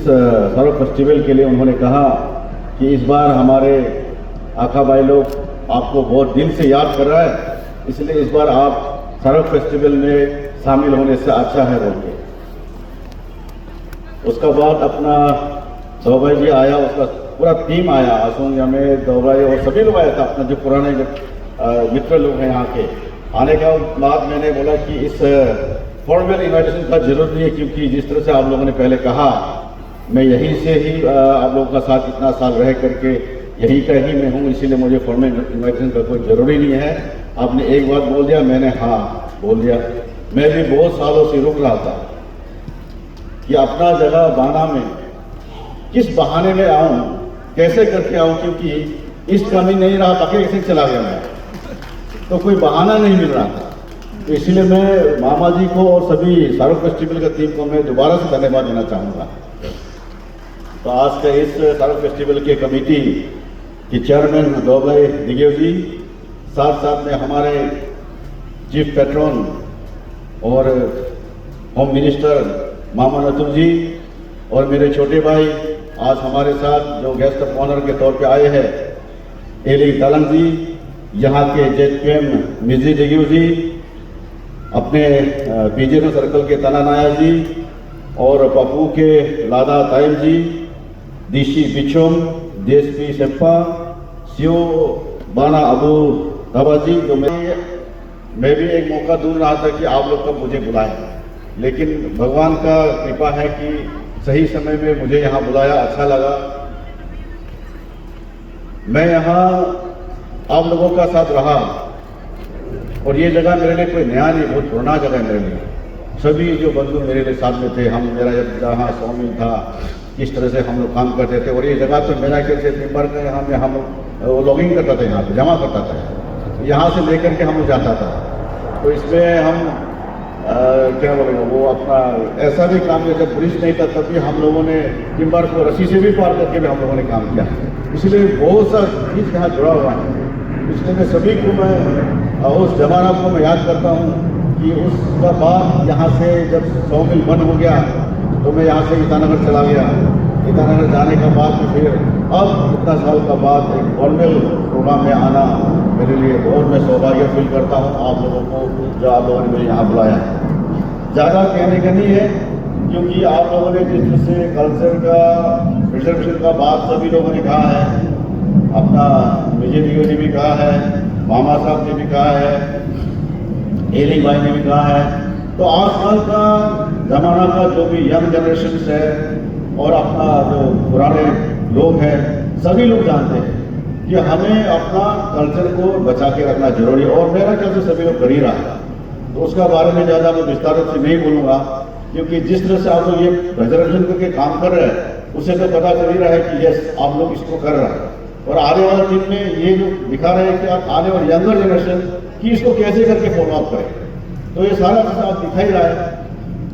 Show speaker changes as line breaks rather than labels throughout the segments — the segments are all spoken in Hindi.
सरो फेस्टिवल के लिए उन्होंने कहा कि इस बार हमारे आका भाई लोग आपको बहुत दिल से याद कर रहा है, इसलिए इस बार आप सरो फेस्टिवल में शामिल होने से अच्छा है बोल के। उसका बाद अपना दौबाई जी आया, उसका पूरा टीम आया, आसोंग में दौबाई और सभी लोग आया था, अपना जो पुराने मित्र लोग हैं यहाँ के। आने के बाद मैंने बोला कि इस फॉर्मल इन्विटेशन का जरूरत नहीं है, क्योंकि जिस तरह से आप लोगों ने पहले कहा, मैं यहीं से ही आप लोगों का साथ इतना साल रह करके यहीं का ही मैं हूँ, इसीलिए मुझे फॉर्मल इन्विटेशन का कोई ज़रूरी नहीं है। आपने एक बात बोल दिया, मैंने हाँ बोल दिया। मैं भी बहुत सालों से रुक रहा था कि अपना जगह बाना में किस बहाने में आऊँ, कैसे करके आऊँ, क्योंकि इस कमी नहीं रहा, बाकी कैसे चला गया मैं, तो कोई बहाना नहीं मिल रहा था। तो इसलिए मैं मामा जी को और सभी सरो फेस्टिवल का टीम को मैं दोबारा से धन्यवाद देना चाहूँगा। तो आज का इस सरो फेस्टिवल के कमेटी के चेयरमैन दौबाई दिगेव जी, साथ साथ में हमारे चीफ पेट्रोन और होम मिनिस्टर मामा नतुल जी और मेरे छोटे भाई आज हमारे साथ जो गेस्ट ऑफ ऑनर के तौर पे आए हैं, एली तालंग जी, यहाँ के जेडपीएम मिजी दिगेव जी, अपने बीजेपी सर्कल के तना नाया जी और पप्पू के लादा ताइम जी, डीसी बिचोम, डीएसपी सेप्पा, सीओ बाना अबू धाबा जी। तो मैं भी एक मौका दूर रहा था कि आप लोग कब मुझे बुलाएं, लेकिन भगवान का कृपा है कि सही समय में मुझे यहाँ बुलाया, अच्छा लगा। मैं यहाँ आप लोगों का साथ रहा और ये जगह मेरे लिए कोई नया नहीं, बहुत पुराना जगह है मेरे लिए। सभी जो बंधु मेरे लिए साथ में थे, हम मेरा जहाँ स्वामी था, किस तरह से हम लोग काम करते थे। और ये जगह तो मेरा कैसे मेम्बर का यहाँ में हम लॉगिंग करता था, यहाँ पे जमा करता था, यहाँ से लेकर के हम लोग जाता था। तो इसमें हम क्या बोलेंगे, वो अपना ऐसा भी काम किया, जब ब्रिज नहीं था तब भी हम लोगों ने टिम्बर को रस्सी से भी पार करके भी हम लोगों ने काम किया। इसलिए बहुत सा चीज़ यहाँ जुड़ा हुआ है। इसलिए मैं सभी को मैं उस जमाना को मैं याद करता हूँ कि उसका बाद यहाँ से जब 100 मिल बंद हो गया तो मैं यहाँ से ईटानगर चला गया। ईटानगर जाने के बाद फिर अब इतना साल का बाद एक फॉर्मल प्रोग्राम में आना मेरे लिए बहुत मैं सौभाग्य फील करता हूँ आप लोगों को, जो आप लोगों ने मुझे यहाँ बुलाया। ज़्यादा कहने का नहीं है, क्योंकि आप लोगों ने जिस तरह से कल्चर का रिजर्वेशन का बात सभी लोगों ने कहा है, अपना विजय दिगो ने भी कहा है, मामा साहब ने भी कहा है, एली भाई ने भी कहा है। तो आजकल का ज़माना का जो भी यंग जनरेशन है और अपना जो पुराने लोग हैं, सभी लोग जानते हैं कि हमें अपना कल्चर को बचा के रखना जरूरी है। और मेरा ख्याल से सभी लोग कर ही रहा है, तो उसका बारे में ज़्यादा मैं विस्तार से नहीं बोलूँगा, क्योंकि जिस तरह से आप लोग ये रिजर्वेशन करके काम कर रहे हैं उससे तो पता चल ही रहा है कि यस आप लोग इसको कर रहे हैं। और आने वाले दिन में ये जो दिखा रहे हैं कि आप आने वाले यंगर जनरेशन कि इसको कैसे करके फॉलो अप करें, तो ये सारा चीज़ आप दिखा ही रहा है।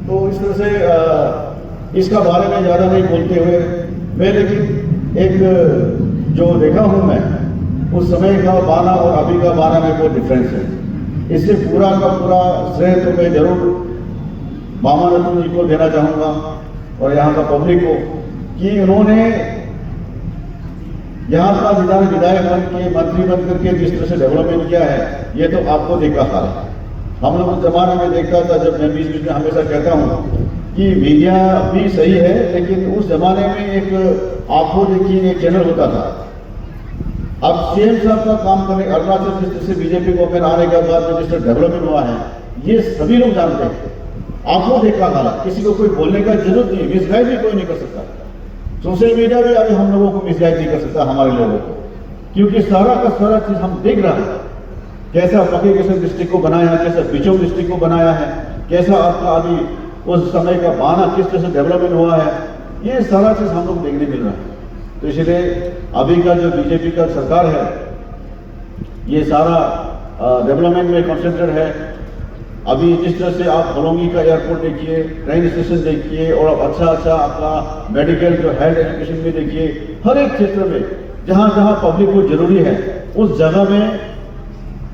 तो इस तरह से इसका बारे में ज़्यादा नहीं बोलते हुए मैं, लेकिन एक जो देखा हूँ मैं, उस समय का बाना और अभी का बाना में बहुत डिफरेंस है। इससे पूरा का पूरा श्रेय तो मैं जरूर मामा नतुल जी को देना चाहूँगा और यहाँ का पब्लिक को, कि उन्होंने यहाँ का विधायक बन के, मंत्री बन करके जिस तरह से डेवलपमेंट किया है, ये तो आपको देखा था। हम लोग उस जमाने में देखता था, जब मैं बीच बीच में हमेशा कहता हूँ कि मीडिया भी सही है, लेकिन उस जमाने में एक आपको देखिए एक चैनल होता था। अब सीएम साहब का काम करने, अरुणाचल जिस तरह से बीजेपी गवर्नमेंट आने के बाद में जिस तरह डेवलपमेंट हुआ है, ये सभी लोग जानते हैं। आपको देखा था, किसी को कोई बोलने का जरूरत नहीं, मिसगाइड भी कोई नहीं कर सकता। सोशल मीडिया भी अभी हम लोगों को मिसगाइड नहीं कर सकता हमारे लोगों को, क्योंकि सारा का सारा चीज हम देख रहे हैं। कैसा पके कैसे डिस्ट्रिक्ट को बनाया है, कैसा बिचौं डिस्ट्रिक्ट को बनाया है, कैसा आपका अभी उस समय का बाना किस तरह से डेवलपमेंट हुआ है, ये सारा चीज हम लोग देखने मिल रहा है। तो इसलिए अभी का जो बीजेपी का सरकार है, ये सारा डेवलपमेंट में कॉन्सेंट्रेट है। अभी जिस तरह से आप होलोंगी का एयरपोर्ट देखिए, ट्रेन स्टेशन देखिए, और अब अच्छा आपका मेडिकल जो हेल्थ एजुकेशन भी देखिए, हर एक क्षेत्र में जहाँ जहाँ पब्लिक को जरूरी है उस जगह में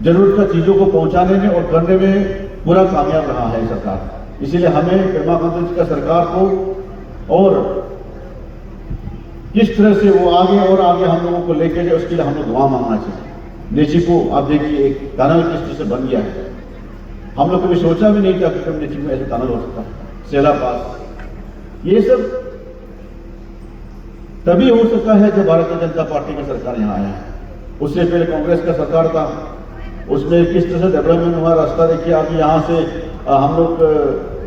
जरूरत का चीज़ों को पहुँचाने में और करने में पूरा कामयाब रहा है सरकार। इसीलिए हमें पेमा खांडू जी का सरकार को और किस तरह से वो आगे और आगे हम लोगों को लेके जाए, उसके लिए हम लोग दुआ मांगना चाहिए। नेचिको आप देखिए एक टनल किस तरह से बन गया है, हम लोग कभी सोचा भी नहीं था कि कभी नेचिको में ऐसे टनल हो सकता है। सेला पास ये सब तभी हो सका है जब भारतीय जनता पार्टी का सरकार यहाँ आया है। उससे पहले कांग्रेस का सरकार था, उसमें किस तरह से डेवलपमेंट हुआ। रास्ता देखिए, अभी यहाँ से हम लोग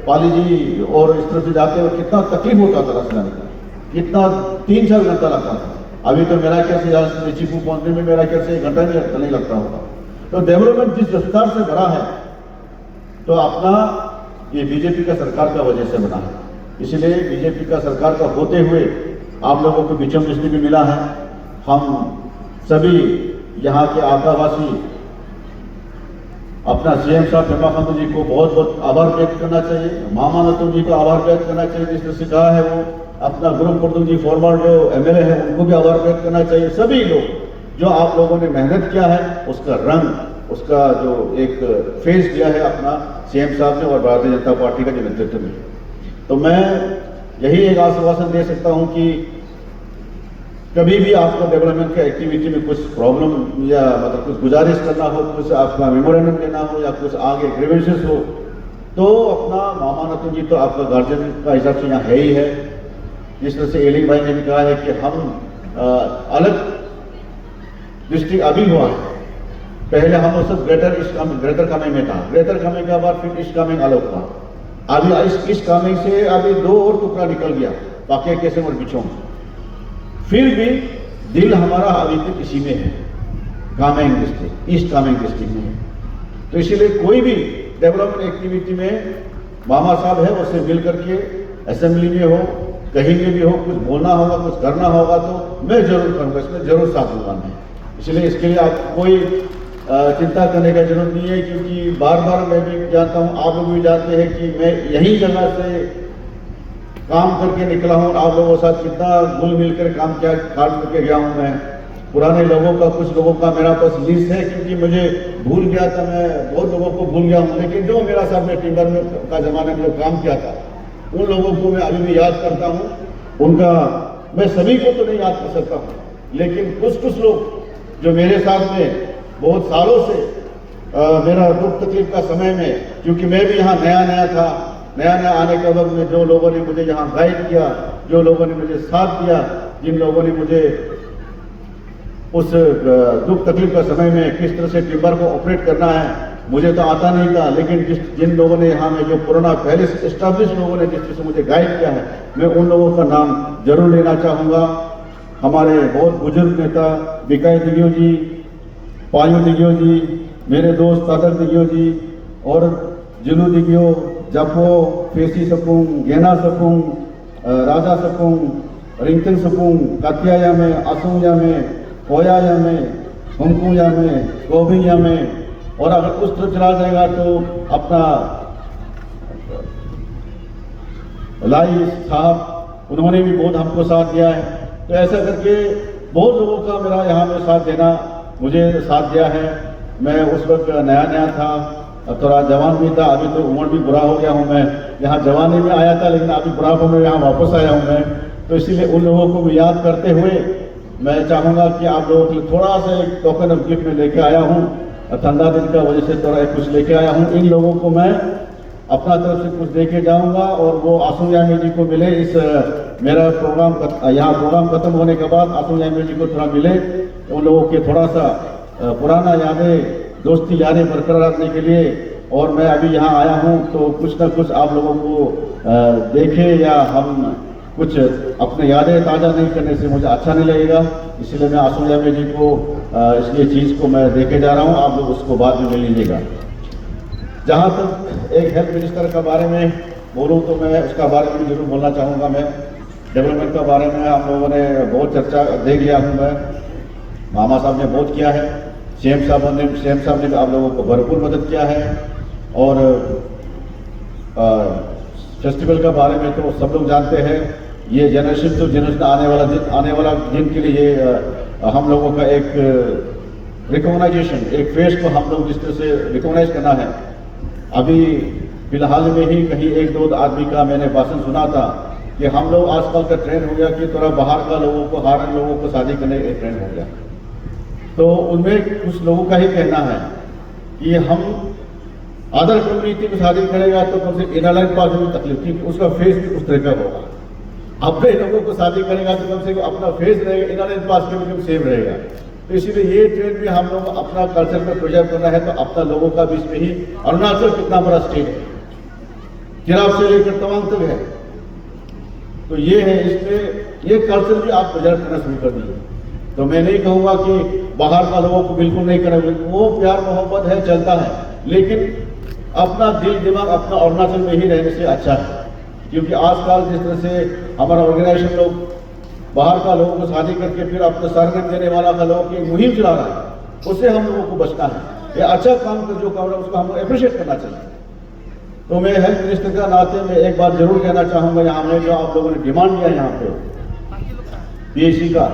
पाली जी और इस तरह से जाते हुए कितना तकलीफ होता था रास्ता में, कितना 3-4 घंटा लगता था। अभी तो मेरा ख्याल से यहाँ नेचिको पहुंचने में मेरा ख्याल से 1 घंटा नहीं लगता होगा। तो डेवलपमेंट जिस रफ्तार से बढ़ा है तो अपना ये बीजेपी का सरकार का वजह से बना है। इसलिए बीजेपी का सरकार का होते हुए आप लोगों को विचम दृष्टि भी मिला है। हम सभी यहाँ के आकावासी अपना सीएम साहब पेमा खांडू जी को बहुत बहुत आभार व्यक्त करना चाहिए, मामा नतुल जी को आभार व्यक्त करना चाहिए जिस तरह से कहा है वो, अपना गुरु प्रदुम जी फॉर्मर जो एमएलए है उनको भी आभार व्यक्त करना चाहिए। सभी लोग जो आप लोगों ने मेहनत किया है उसका रंग, उसका जो एक फेस दिया है अपना सीएम साहब ने और भारतीय जनता पार्टी का जो नेतृत्व में। तो मैं यही एक आश्वासन दे सकता हूं कि कभी भी आपको डेवलपमेंट के एक्टिविटी में कुछ प्रॉब्लम या मतलब कुछ गुजारिश करना हो, कुछ आपका मेमोरेंडम देना हो या कुछ आगे ग्रीवेंसेस हो, तो अपना मामा नतुल जी तो आपका गार्जियन का हिसाब से यहाँ है ही है। जिस तरह से एलिंग भाई ने भी कहा है कि हम अलग डिस्ट्रिक्ट अभी हुआ है, पहले हम लोग सब ग्रेटर कामेंग में था, ग्रेटर कामेंग के बाद फिर ईस्ट कामेंग अलग हुआ। अभी इस कामेंग से अभी 2 और टुकड़ा निकल गया, बाकी कैसे और बिछों। फिर भी दिल हमारा अभी तक इसी में है, Kameng district, east Kameng district में। तो इसीलिए कोई भी डेवलपमेंट एक्टिविटी में मामा साहब है उससे मिल करके असेंबली में हो, कहीं में भी हो, कुछ बोलना होगा, कुछ करना होगा तो मैं जरूर करूँगा, इसमें जरूर साथ दूंगा मैं। इसलिए इसके लिए आप कोई चिंता करने का जरूरत नहीं है, क्योंकि बार बार मैं भी जानता हूँ, आप लोग भी जानते हैं कि मैं यही जगह से काम करके निकला हूँ। आप लोगों के साथ कितना घुल मिल कर काम किया, काट करके गया हूँ मैं। पुराने लोगों का, कुछ लोगों का मेरा पास लिस्ट है, क्योंकि मुझे भूल गया था, मैं बहुत लोगों को भूल गया हूँ, लेकिन जो मेरा साथ में टिम्बर में का जमाने में जो काम किया था उन लोगों को मैं अभी भी याद करता हूँ। उनका मैं सभी को तो नहीं याद कर सकता हूँ, लेकिन कुछ लोग जो मेरे साथ में बहुत सालों से मेरा दुख तकलीफ का समय में, क्योंकि मैं भी यहाँ नया था, नया आने के वक्त में जो लोगों ने मुझे यहाँ गाइड किया, जो लोगों ने मुझे साथ दिया, जिन लोगों ने मुझे उस दुख तकलीफ का समय में किस तरह से टिम्बर को ऑपरेट करना है, मुझे तो आता नहीं था, लेकिन जिन लोगों ने यहाँ में जो पुराना पहले से एस्टाब्लिश लोगों ने जिस तरह से मुझे गाइड किया है, मैं उन लोगों का नाम जरूर लेना चाहूँगा। हमारे बहुत बुजुर्ग नेता बिकाई दिग्यो जी, पायु दिग्यो जी, मेरे दोस्त तादर दिग्यो जी और जिलू दिग्यो, जपो, फेसी सपुंग, गेना सपुंग, राजा सपुंग, रिंगतन सपुंग, कातिया में, असुंग में, कोया में, हुमकुया में, गोभिया में, और अगर उस तरफ चला जाएगा तो अपना लाई साहब, उन्होंने भी बहुत हमको साथ दिया है। तो ऐसा करके बहुत लोगों का मेरा यहाँ में साथ देना, मुझे साथ दिया है। मैं उस वक्त नया था, थोड़ा जवान भी था, अभी तो उम्र भी बुरा हो गया हूँ। मैं यहाँ जवानी में आया था, लेकिन अभी बुढ़ापे में यहाँ वापस आया हूँ मैं। तो इसीलिए उन लोगों को भी याद करते हुए मैं चाहूँगा कि आप लोगों के लिए थोड़ा सा एक टोकन ऑफ गिफ्ट में लेके आया हूँ। ठंडा दिन का वजह से थोड़ा कुछ लेके आया हूँ। इन लोगों को मैं अपना तरफ से कुछ देके जाऊँगा और वो आसू यामी जी को मिले। इस मेरा प्रोग्राम यहाँ प्रोग्राम खत्म होने के बाद आसू यामी जी को थोड़ा मिले, उन लोगों के थोड़ा सा पुराना यादें, दोस्ती यादें बरकरार रखने के लिए। और मैं अभी यहाँ आया हूँ तो कुछ ना कुछ आप लोगों को देखे या हम कुछ अपने यादें ताज़ा नहीं करने से मुझे अच्छा नहीं लगेगा। इसलिए मैं आसू यामी जी को इसलिए चीज़ को मैं देके जा रहा हूँ, आप लोग उसको बाद में ले लीजिएगा। जहाँ तक एक हेल्थ मिनिस्टर का बारे में बोलूँ तो मैं उसका बारे में जरूर बोलना चाहूँगा। मैं डेवलपमेंट का बारे में आप लोगों ने बहुत चर्चा देख लिया हूँ। मैं मामा साहब ने बहुत किया है, सीएम साहब ने भी आप लोगों को भरपूर मदद किया है। और फेस्टिवल के बारे में तो सब लोग जानते हैं, ये जनरेशन टू जनरेशन आने वाला दिन के लिए ये हम लोगों का एक रिकॉग्नाइजेशन, एक फेस को हम लोग जिस तरह से रिकॉग्नाइज करना है। अभी फिलहाल में ही कहीं 1-2 आदमी का मैंने भाषण सुना था कि हम लोग आजकल का ट्रेंड हो गया कि थोड़ा बाहर का लोगों को, हारन लोगों को शादी करने का ट्रेंड हो गया। तो उनमें कुछ लोगों का ही कहना है कि हम अदर कम्युनिटी को शादी करेगा तो कम से इनर पास में तकलीफ, क्योंकि उसका फेस भी उस तरह का होगा। अपने लोगों को शादी करेगा तो कम से कम अपना फेस रहेगा, इनर पास के भी सेम रहेगा। तो इसीलिए ये ट्रेंड भी हम लोग अपना कल्चर में प्रोजेक्ट करना है। तो अपना लोगों का बीच में ही अरुणाचल कितना बड़ा स्टेट है, चिराग से लेकर तवांग तक है। तो ये है, इसमें ये कल्चर भी आप प्रोजेक्ट करना शुरू कर दीजिए। तो मैं नहीं कहूँगा कि बाहर का लोगों को बिल्कुल नहीं करना, वो प्यार मोहब्बत है, चलता है, लेकिन अपना दिल दिमाग अपना अरुणाचल में ही रहने से अच्छा है। क्योंकि आजकल जिस तरह से हमारा ऑर्गेनाइजेशन लोग बाहर का लोगों को शादी करके फिर अपने सरनेम देने वाला का लोगों की मुहिम चला रहा है, उससे हम लोगों को बचना है। ये अच्छा काम कर जो कर रहा है उसको हम लोग अप्रिशिएट करना चाहिए। तो मैं हेल्थ मिनिस्टर का नाते में एक बात जरूर कहना चाहूँगा, यहाँ में जो आप लोगों ने डिमांड किया यहाँ पे पीएचसी का,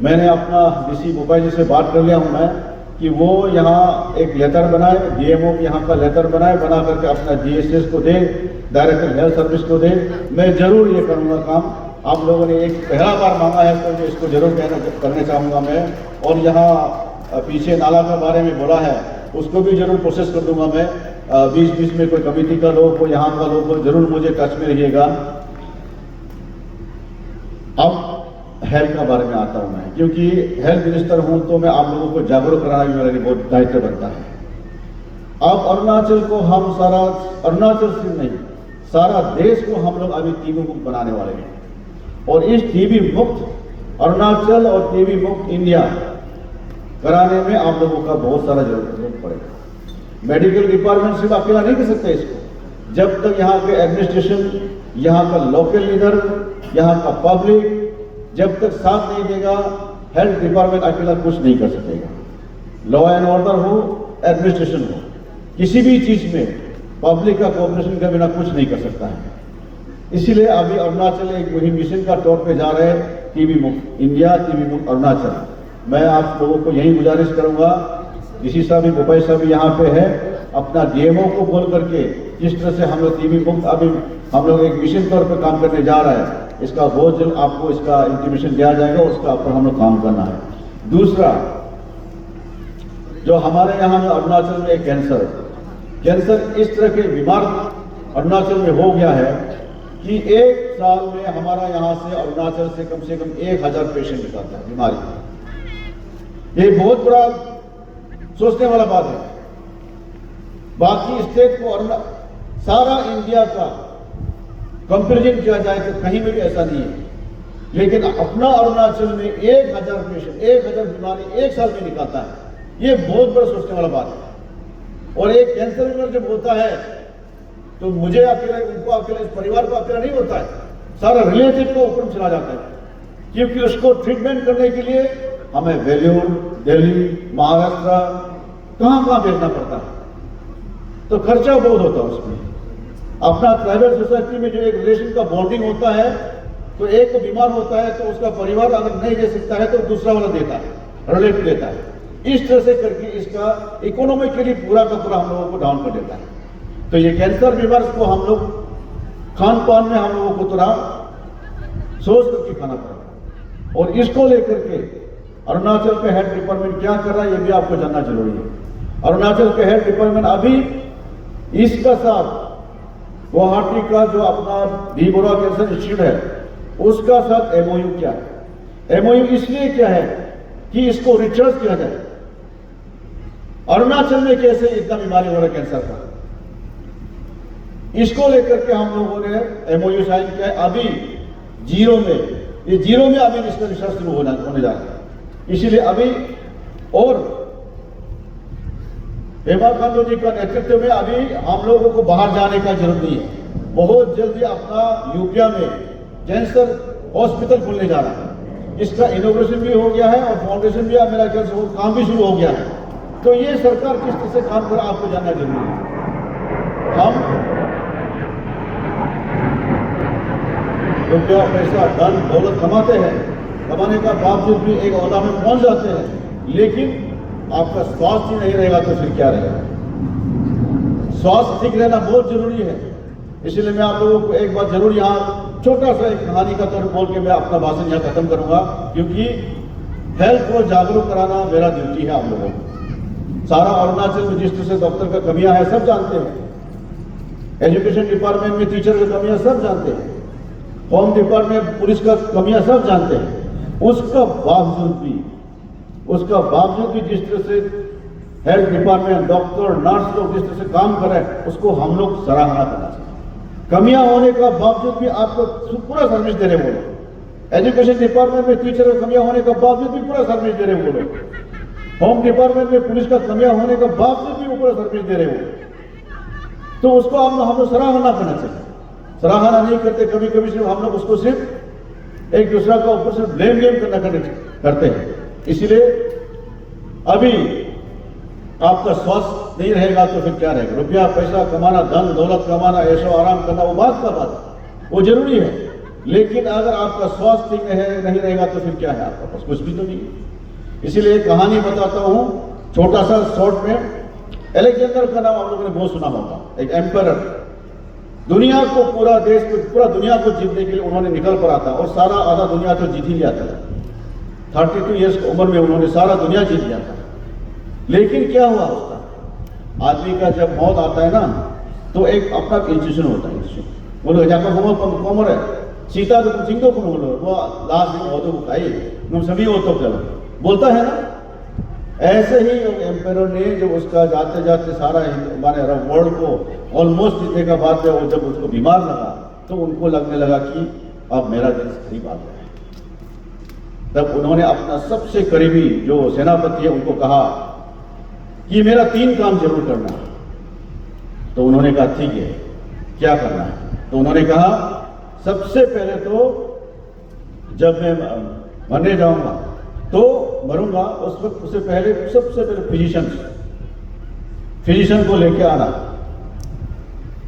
मैंने अपना डीसी भोपाल जी से बात कर लिया हूँ मैं कि वो यहाँ एक लेटर बनाए, डीएमओ यहाँ का लेटर बनाए, बना करके अपना जीएसएस को दे, डायरेक्टर हेल्थ सर्विस को दे। मैं जरूर ये करूँगा काम। आप लोगों ने एक पहला बार मांगा है तो मैं इसको जरूर करने चाहूँगा मैं। और यहाँ पीछे नाला के बारे में बोला है, उसको भी जरूर प्रोसेस कर दूंगा मैं। बीच में कोई कमेटी का लोग हो, यहाँ का लोग हो, जरूर मुझे टच में रहिएगा। अब हेल्थ का बारे में आता हूँ मैं, क्योंकि हेल्थ मिनिस्टर हूँ तो मैं आप लोगों को जागरूक कराना भी मेरा लिए बहुत दायित्व बनता है। अब अरुणाचल को हम सारा, अरुणाचल से नहीं सारा देश को हम लोग अभी टीबी मुक्त बनाने वाले हैं। और इस टीबी मुक्त अरुणाचल और टीबी मुक्त इंडिया कराने में आप लोगों का बहुत सारा जरूरत पड़ेगा। मेडिकल डिपार्टमेंट सिर्फ अकेला नहीं कर सकते इसको। जब तक यहाँ के एडमिनिस्ट्रेशन, यहाँ का लोकल लीडर, यहाँ का पब्लिक जब तक साथ नहीं देगा, हेल्थ डिपार्टमेंट अकेला कुछ नहीं कर सकेगा। लॉ एंड ऑर्डर हो, एडमिनिस्ट्रेशन हो, किसी भी चीज में पब्लिक का कोऑपरेशन के बिना कुछ नहीं कर सकता है। इसीलिए अभी अरुणाचल एक मुहिम मिशन का तौर पे जा रहे हैं, टीबी मुक्त इंडिया, टीबी मुक्त अरुणाचल। मैं आप लोगों को यही गुजारिश करूंगा, डीसी साहब भी, भोपाल साहब भी यहाँ पे है, अपना डीएमओ को बोल करके जिस तरह से हम लोग टीबी मुक्त अभी हम लोग एक मिशन तौर पर काम करने जा रहा है, इसका बहुत जल्द आपको इसका इंटीमेशन दिया जाएगा, उसका ऊपर हम लोग काम करना है। दूसरा, जो हमारे यहाँ में अरुणाचल में कैंसर इस तरह के बीमार अरुणाचल में हो गया है कि एक साल में हमारा यहाँ से अरुणाचल से कम 1000 पेशेंट निकलता है बीमारी। ये बहुत बड़ा सोचने वाला बात है। बाकी स्टेट को सारा इंडिया का कंपेरिजन किया जाए तो कहीं में भी ऐसा नहीं है, लेकिन अपना अरुणाचल में 1000 पेशेंट, 1000 बीमारी एक साल में निकलता है। ये बहुत बड़ा सोचने वाला बात है। और एक कैंसर बीमार जब होता है तो मुझे अकेला, उनको अकेला, इस परिवार को अकेला नहीं होता है, सारा रिलेटिव को ऊपर चला जाता है। क्योंकि उसको ट्रीटमेंट करने के लिए हमें वेल्यूर, दिल्ली, महाराष्ट्र, कहाँ भेजना पड़ता है, तो खर्चा बहुत होता है उसमें। अपना प्राइवेट सोसाइटी में जो एक रिलेशन का बॉन्डिंग होता है, तो एक को बीमार होता है तो उसका परिवार अगर नहीं दे सकता है तो दूसरा वाला देता है, रिलेटिव देता है। इस तरह से करके इसका इकोनॉमिकली पूरा का पूरा हम लोगों को डाउन कर देता है। तो ये कैंसर बीमार को हम लोग खान पान में हम लोगों को थोड़ा सोच करके खाना पड़ेगा। और इसको लेकर के अरुणाचल का हेल्थ डिपार्टमेंट क्या कर रहा है ये भी आपको जानना जरूरी है। अरुणाचल का हेल्थ डिपार्टमेंट अभी इसका साथ गुवाहाटी का जो अपना डी बोरा कैंसर इंस्टीट्यूट है उसका साथ एमओयू किया है। एमओयू इसलिए क्या है कि इसको रिसर्च किया जाए अरुणाचल में कैसे इतना बीमारी हो रहा है कैंसर का, इसको लेकर के हम लोगों ने एमओयू साइन किया है। अभी जीरो में अभी इसका रिसर्च शुरू होने जा रहा है। इसीलिए अभी और हेमा खांडू जी का नेतृत्व में अभी हम लोगों को बाहर जाने का जरूरत नहीं है। बहुत जल्दी अपना यूपिया में कैंसर हॉस्पिटल खुलने जा रहा है। इसका इनोग्रेशन भी हो गया है और फाउंडेशन भी मेरा ख्याल से काम भी शुरू हो गया है। तो ये सरकार किस तरह से काम कर रहा है आपको जानना जरूरी है। हम रुपया पैसा धन दौलत कमाते हैं, कमाने का बावजूद भी एक ओहदा में पहुंच जाते हैं, लेकिन आपका स्वास्थ्य नहीं रहेगा तो फिर क्या रहेगा। स्वास्थ्य ठीक रहना बहुत जरूरी है। इसलिए मैं आप लोगों को एक बात जरूर यहाँ छोटा सा एक कहानी का तौर बोल के मैं अपना भाषण यहाँ खत्म करूंगा, क्योंकि हेल्थ को जागरूक कराना मेरा ड्यूटी है आप लोगों को। सारा अरुणाचल में जिस तरह से डॉक्टर का कमियां है सब जानते हैं, एजुकेशन डिपार्टमेंट में टीचर की कमियां सब जानते हैं, होम डिपार्टमेंट में पुलिस का कमियां सब जानते हैं। उसका बावजूद भी जिस तरह से हेल्थ डिपार्टमेंट, डॉक्टर, नर्स लोग जिस तरह से काम कर रहे हैं, उसको हम लोग सराहना करना चाहिए। कमियां होने का बावजूद भी आपको पूरा सर्विस दे रहे वो लोग। एजुकेशन डिपार्टमेंट में टीचर का कमियां होने के बावजूद भी पूरा सर्विस दे रहे वो लोग। होम डिपार्टमेंट में पुलिस का कमियां होने के बावजूद भी वो पूरा सर्विस दे रहे वो लोग। तो उसको हम लोग सराहना करना चाहिए। सराहना नहीं करते, कभी कभी सिर्फ हम लोग उसको सिर्फ एक दूसरा का ऊपर से ब्लेम करते हैं। इसीलिए अभी आपका स्वास्थ्य नहीं रहेगा तो फिर क्या रहेगा? रुपया पैसा कमाना, धन दौलत कमाना, ऐशो आराम करना वो बात का बात है, वो जरूरी है। लेकिन अगर आपका स्वास्थ्य ठीक नहीं रहेगा तो फिर क्या है आपका पास? कुछ भी तो नहीं है। इसीलिए एक कहानी बताता हूं छोटा सा शॉर्ट में। अलेक्जेंडर का नाम आप लोगों ने बहुत सुना होगा, एक एम्परर। दुनिया को पूरा दुनिया को जीतने के लिए उन्होंने निकल पड़ा था और सारा आधा दुनिया तो जीत ही लिया था। 32 ईयर्स की उम्र में उन्होंने सारा दुनिया जीत लिया था। लेकिन क्या हुआ उसका? आदमी का जब मौत आता है ना तो एक अपना इंस्टीट्यूशन होता है। बोलो जाकर कमर है सीता तो सिंह को वो लास्ट दिन हो तो आई तुम सभी हो तो चलो बोलता है ना। ऐसे ही एम्पेयर ने जब उसका जाते जाते सारा हमारे वर्ल्ड को ऑलमोस्ट जीतने का बाद में वो जब उसको बीमार लगा तो उनको लगने लगा कि अब मेरा दिन करीब आ गया है। तब उन्होंने अपना सबसे करीबी जो सेनापति है उनको कहा कि मेरा 3 काम जरूर करना है। तो उन्होंने कहा ठीक है, क्या करना है? तो उन्होंने कहा सबसे पहले तो जब मैं मरने जाऊंगा तो मरूंगा उस वक्त उससे पहले सबसे पहले फिजिशियन को लेके आना।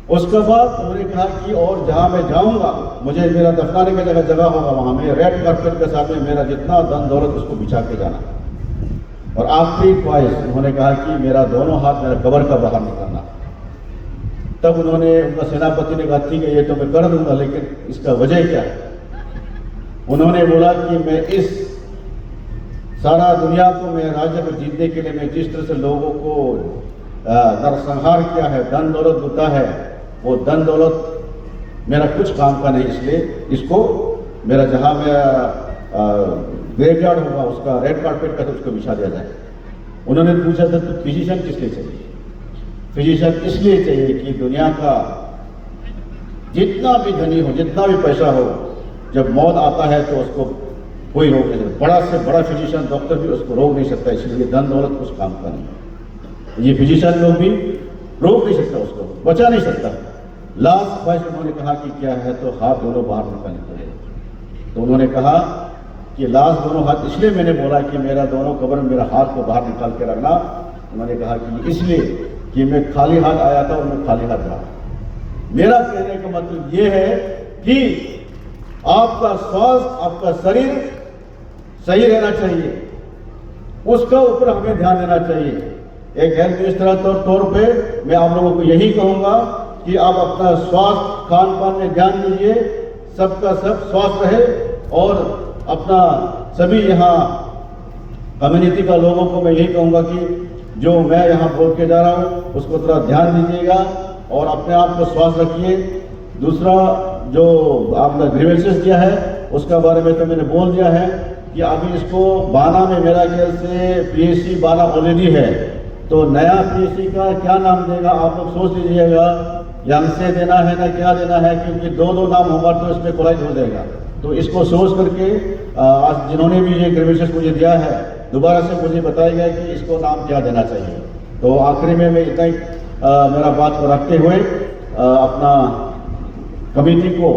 उसके बाद उन्होंने कहा कि और जहां मैं जाऊंगा मुझे मेरा दफनाने का जगह होगा, वहां में रेड कार्पेट के साथ में मेरा जितना धन दौलत उसको बिछा के जाना। और आखिरी ख्वाहिश उन्होंने कहा कि मेरा दोनों हाथ मेरा कब्र का बाहर निकालना। तब उन्होंने उनका सेनापति ने कहा ठीक है ये तो मैं कर दूंगा, लेकिन इसका वजह क्या है? उन्होंने बोला कि मैं इस सारा दुनिया को मैं राज्य को जीतने के लिए मैं जिस तरह से लोगों को नरसंहार किया है, धन दौलत लूटा है, वो धन दौलत मेरा कुछ काम का नहीं, इसलिए इसको मेरा जहां मेरा ग्रेवयार्ड होगा उसका रेड कार्पेट का तो उसको बिछा दिया जाए। उन्होंने पूछा था तो फिजिशियन किस लिए चाहिए? फिजिशियन इसलिए चाहिए कि दुनिया का जितना भी धनी हो, जितना भी पैसा हो, जब मौत आता है तो उसको कोई रोक नहीं सकता। बड़ा से बड़ा फिजिशियन डॉक्टर भी उसको रोक नहीं सकता, इसलिए धन दौलत कुछ काम का नहीं। ये फिजिशियन लोग भी रोक नहीं सकता, उसको बचा नहीं सकता। लास्ट ख्वाहिश उन्होंने कहा कि क्या है? तो हाथ दोनों बाहर निकालने पड़े। तो उन्होंने कहा कि लास्ट दोनों हाथ इसलिए मैंने बोला कि मेरा दोनों कब्र में मेरा हाथ को बाहर निकाल के रखना। उन्होंने कहा कि इसलिए कि मैं खाली हाथ आया था और मैं खाली हाथ जा। मेरा कहने का मतलब यह है कि आपका स्वास्थ्य, आपका शरीर सही रहना चाहिए, उसका ऊपर हमें ध्यान देना चाहिए। एक हेल्थ मिनिस्टर के तौर पे मैं आप लोगों को यही कहूंगा कि आप अपना स्वास्थ्य खान पान में ध्यान दीजिए, सबका सब स्वास्थ्य रहे। और अपना सभी यहाँ कम्युनिटी का लोगों को मैं यही कहूंगा कि जो मैं यहाँ बोल के जा रहा हूँ उसको थोड़ा ध्यान दीजिएगा और अपने आप को स्वस्थ रखिए। दूसरा जो आपने ग्रीवेंसेस दिया है उसका बारे में तो मैंने बोल दिया है कि अभी इसको बाना में मेरा ख्याल से पीएससी बाना ऑलरेडी है, तो नया पीएससी का क्या नाम देगा आप लोग सोच लीजिएगा। यंग से देना है ना क्या देना है, क्योंकि 2 नाम होगा तो इसमें कोलाइड हो जाएगा। तो इसको सोच करके आज जिन्होंने भी ये ग्रेजुएशन मुझे दिया है दोबारा से मुझे बताया गया कि इसको नाम क्या देना चाहिए। तो आखिरी में मैं इतना ही मेरा बात को रखते हुए अपना कमेटी को